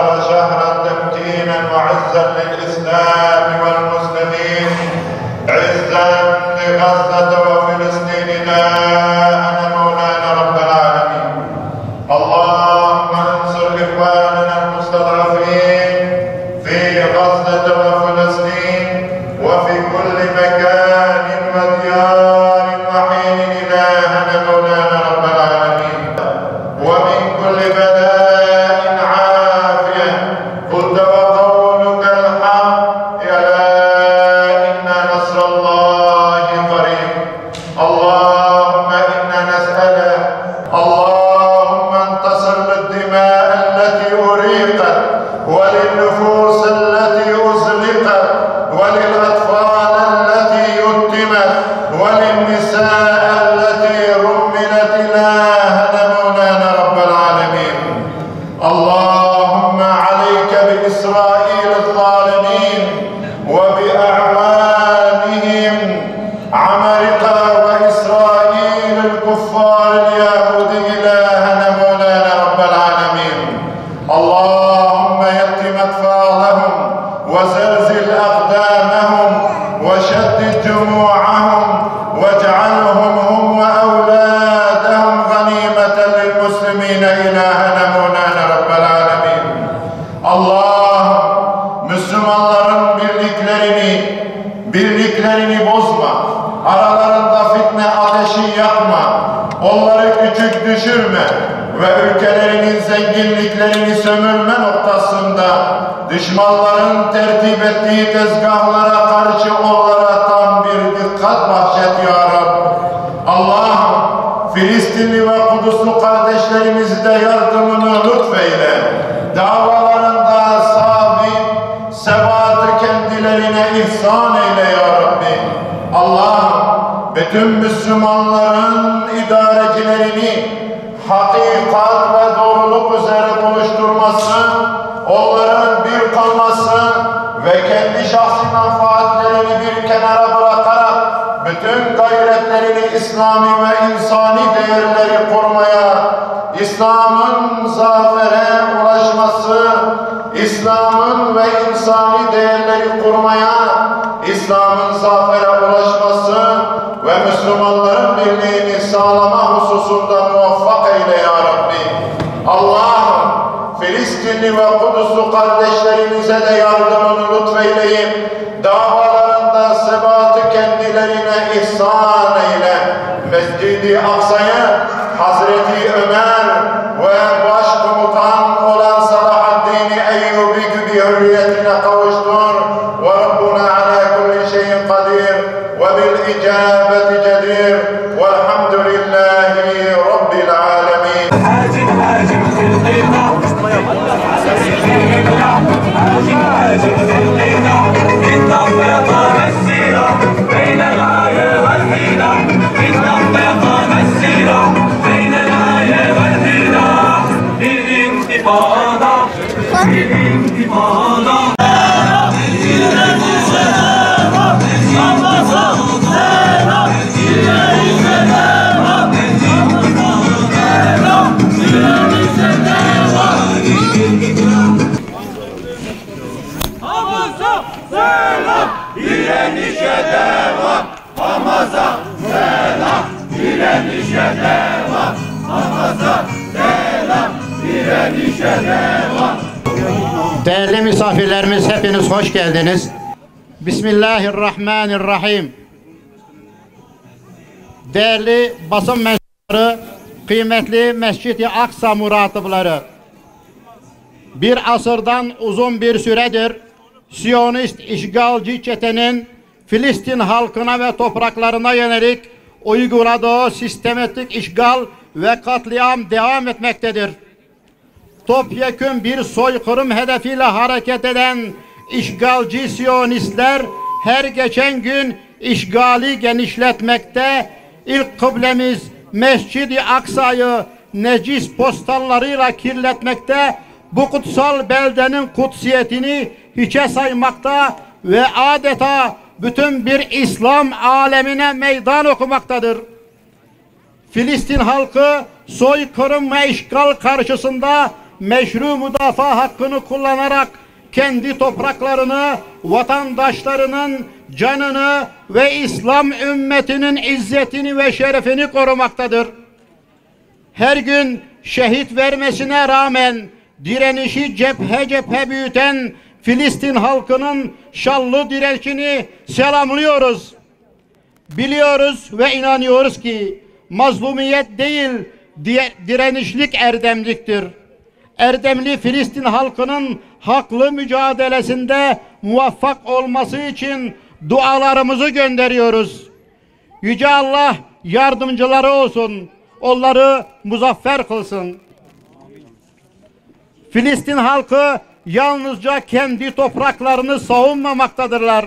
شهر شهرا تمكينا وعزا للإسلام والمسلمين، عزا لغزة وفلسطين لا أنا مولانا رب العالمين. اللهم انصر إخواننا المستضعفين في غزة وفلسطين وفي كل مكان وديار وحين إلهنا مولانا رب العالمين، ومن كل بلاء عافية. قلت وقولك الحق، ألا إن نصر الله قريب. اللهم إنا نسألك، اللهم انتصر للدماء التي أريقت وللنفوس التي أزلقت وللأطفال التي يتمت وللنساء التي رملت إلهنا مولانا رب العالمين. اللهم عليك بإسرائيل الظالمين وبأعوانهم عمالقة وإسرائيل الكفار اليهود إلهنا مولانا رب العالمين. اللهم يتم أطفالهم وزلزل أقدامهم وشدد جموعهم واجعلهم هم وأولادهم غنيمة للمسلمين إلهنا مولانا رب العالمين. اللهم Müslümanların birliklerini bozma, aralarında fitne ateşi yakma, onları küçük düşürme ve ülkelerinin zenginliklerini sömürme noktasında düşmanların tertip ettiği tezgahlara karşı onlara tam bir dikkat bahşet ya Rab. Allah'ım Filistinli ve Kudüs'lü kardeşlerimize de yardımını lütfeyle. Davalarında sabit, sebatı kendilerine ihsan eyle ya Rabbi. Allah'ım bütün Müslümanların idarecilerini hakikat ve doğruluk üzere buluşturması, onların bir kalması ve kendi şahsi menfaatlerini bir kenara bırakarak bütün gayretlerini İslami ve insani değerleri korumaya, İslam'ın zafere ulaşması, İslam'ın ve insani değerleri korumaya, İslam'ın zafere ulaşması ve Müslümanların birliğini sağlama hususunda muvaffak eyle ya Rabbi. Allah'ım Filistinli ve Kudüs'lü kardeşlerimize de yardımını lütfeyleyip davalarında sebatı kendilerine ihsan eyle. Mescid-i Aksa'ya Hazreti Ömer ve başkomutan olan Salahaddin Eyyubi gibi hürriyetine kavuştur. Ve Rabbuna ala kulli şeyin kadir ve bil icabeti cedir velhamdülillahi Rabbil alemin. Hacim hacim filqina hacim filqina inna mesira beynel aye vel hina inna mesira beynel aye vel hina bir intifada bir intifada. Hamaz'a selam, direnişe devam. Hamaz'a selam, direnişe devam. Hamaz'a selam, direnişe devam. Değerli misafirlerimiz, hepiniz hoş geldiniz. Bismillahirrahmanirrahim. Değerli basın mensupları, kıymetli Mescid-i Aksa muratipleri, bir asırdan uzun bir süredir Siyonist işgalci çetenin Filistin halkına ve topraklarına yönelik uyguladığı sistematik işgal ve katliam devam etmektedir. Topyekün bir soykırım hedefiyle hareket eden işgalci Siyonistler her geçen gün işgali genişletmekte, ilk kıblemiz Mescid-i Aksa'yı necis postallarıyla kirletmekte, bu kutsal beldenin kutsiyetini hiçe saymakta ve adeta bütün bir İslam alemine meydan okumaktadır. Filistin halkı soykırım ve işgal karşısında meşru müdafaa hakkını kullanarak kendi topraklarını, vatandaşlarının canını ve İslam ümmetinin izzetini ve şerefini korumaktadır. Her gün şehit vermesine rağmen direnişi cephe cephe büyüten Filistin halkının şanlı direnişini selamlıyoruz. Biliyoruz ve inanıyoruz ki mazlumiyet değil, direnişlik erdemliktir. Erdemli Filistin halkının haklı mücadelesinde muvaffak olması için dualarımızı gönderiyoruz. Yüce Allah yardımcıları olsun, onları muzaffer kılsın. Filistin halkı yalnızca kendi topraklarını savunmamaktadırlar.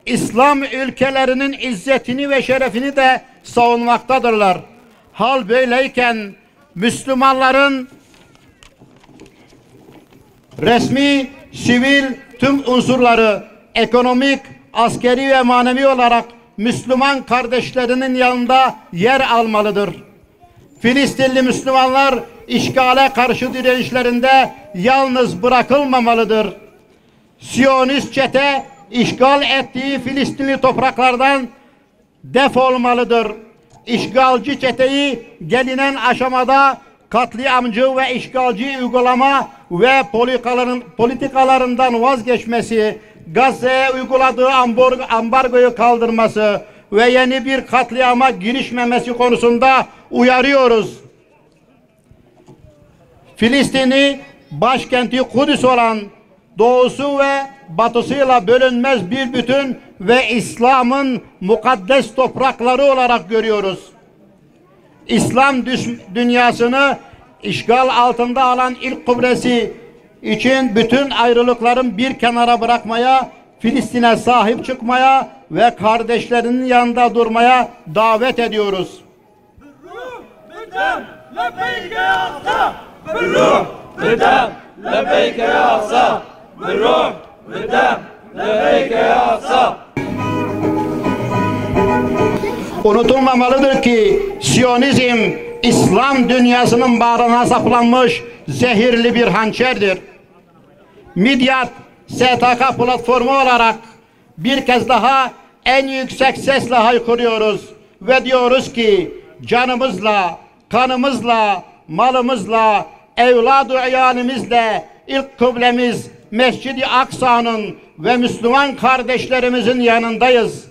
İslam ülkelerinin izzetini ve şerefini de savunmaktadırlar. Hal böyleyken Müslümanların resmi, sivil tüm unsurları ekonomik, askeri ve manevi olarak Müslüman kardeşlerinin yanında yer almalıdır. Filistinli Müslümanlar işgale karşı direnişlerinde yalnız bırakılmamalıdır. Siyonist çete işgal ettiği Filistinli topraklardan defolmalıdır. İşgalci çeteyi gelinen aşamada katliamcı ve işgalci uygulama ve politikalarından vazgeçmesi, Gazze'ye uyguladığı ambargoyu kaldırması ve yeni bir katliama girişmemesi konusunda uyarıyoruz. Filistin'i başkenti Kudüs olan doğusu ve batısıyla bölünmez bir bütün ve İslam'ın mukaddes toprakları olarak görüyoruz. İslam dünyasını işgal altında alan ilk kıblesi için bütün ayrılıkların bir kenara bırakmaya, Filistin'e sahip çıkmaya ve kardeşlerinin yanında durmaya davet ediyoruz. Unutulmamalıdır ki Siyonizm İslam dünyasının bağrına saplanmış zehirli bir hançerdir. Midyat STK platformu olarak bir kez daha en yüksek sesle haykırıyoruz ve diyoruz ki canımızla, kanımızla, malımızla, evladı iyalimizle ilk kıblemiz Mescid-i Aksa'nın ve Müslüman kardeşlerimizin yanındayız.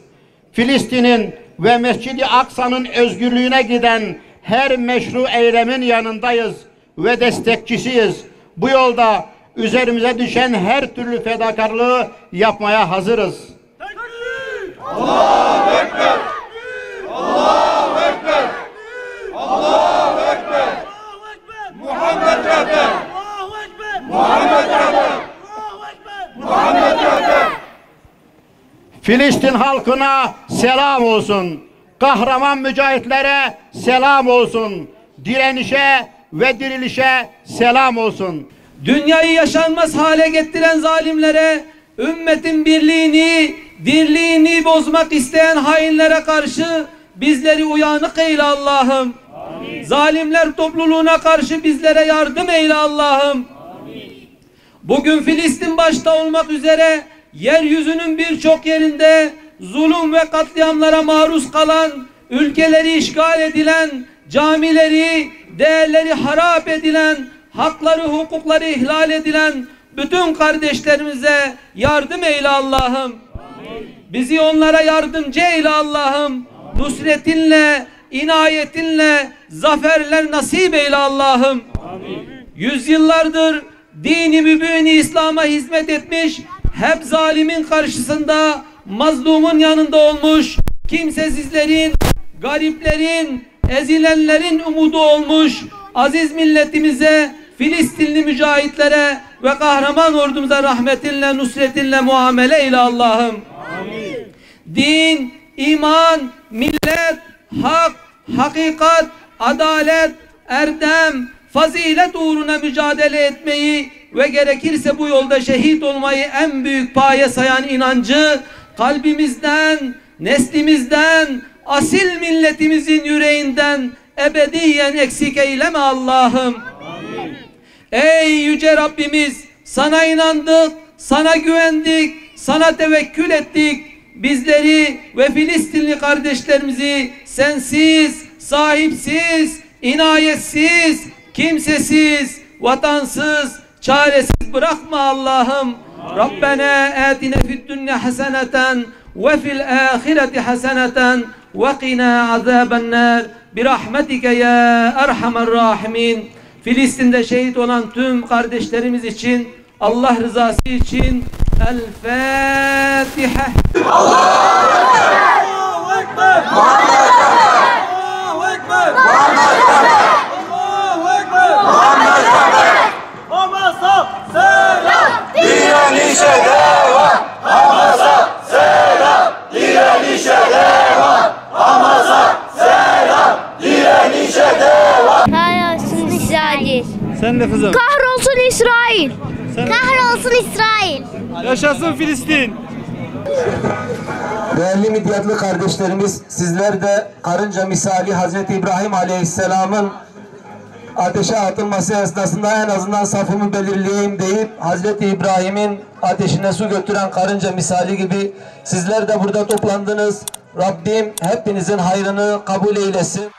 Filistin'in ve Mescid-i Aksa'nın özgürlüğüne giden her meşru eylemin yanındayız ve destekçisiyiz. Bu yolda üzerimize düşen her türlü fedakarlığı yapmaya hazırız. Allahu Ekber! Allahu Ekber! Allahu Ekber! Muhammed Rehber! Muhammed Rehber! Muhammed Rehber! Filistin halkına selam olsun. Kahraman mücahitlere selam olsun. Direnişe ve dirilişe selam olsun. Dünyayı yaşanmaz hale getiren zalimlere, ümmetin birliğini, dirliğini bozmak isteyen hainlere karşı bizleri uyanık eyle Allah'ım. Zalimler topluluğuna karşı bizlere yardım eyle Allah'ım. Bugün Filistin başta olmak üzere yeryüzünün birçok yerinde zulüm ve katliamlara maruz kalan, ülkeleri işgal edilen, camileri, değerleri harap edilen, hakları, hukukları ihlal edilen bütün kardeşlerimize yardım eyle Allah'ım. Bizi onlara yardımcı eyle Allah'ım. Nusretinle, inayetinle zaferler nasip eyle Allah'ım. Yüzyıllardır dini mübini İslam'a hizmet etmiş, hep zalimin karşısında mazlumun yanında olmuş, kimsesizlerin, gariplerin, ezilenlerin umudu olmuş aziz milletimize, Filistinli mücahitlere ve kahraman ordumuza rahmetinle, nusretinle muamele eyle Allah'ım. Din, iman, millet, hak, hakikat, adalet, erdem, fazilet uğruna mücadele etmeyi ve gerekirse bu yolda şehit olmayı en büyük paye sayan inancı kalbimizden, neslimizden, asil milletimizin yüreğinden ebediyen eksik eyleme Allah'ım. Ey yüce Rabbimiz, sana inandık, sana güvendik, sana tevekkül ettik. Bizleri ve Filistinli kardeşlerimizi sensiz, sahipsiz, inayetsiz, kimsesiz, vatansız, çaresiz bırakma Allah'ım. Rabbena atina fid dunya haseneten ve fil ahireti haseneten ve qina azaben nar bi rahmetike ya erhamer rahimin. Filistin'de şehit olan tüm kardeşlerimiz için, Allah rızası için El Fatiha. Allahu Ekber! Muhammed Ekber! Allahu Ekber! Muhammed Ekber! Allahu Ekber! Muhammed Ekber! Hamas'a selam! Direnişe devam! Hamas'a selam! Direnişe devam! Hamas'a selam! Direnişe devam! Kahrolsun İsrail. Sen de kızım. Kahrolsun İsrail. Kahrolsun İsrail. Yaşasın Filistin. Değerli Midyatlı kardeşlerimiz, sizler de karınca misali Hazreti İbrahim Aleyhisselam'ın ateşe atılması esnasında en azından safımı belirleyeyim deyip Hazreti İbrahim'in ateşine su götüren karınca misali gibi sizler de burada toplandınız. Rabbim hepinizin hayrını kabul eylesin.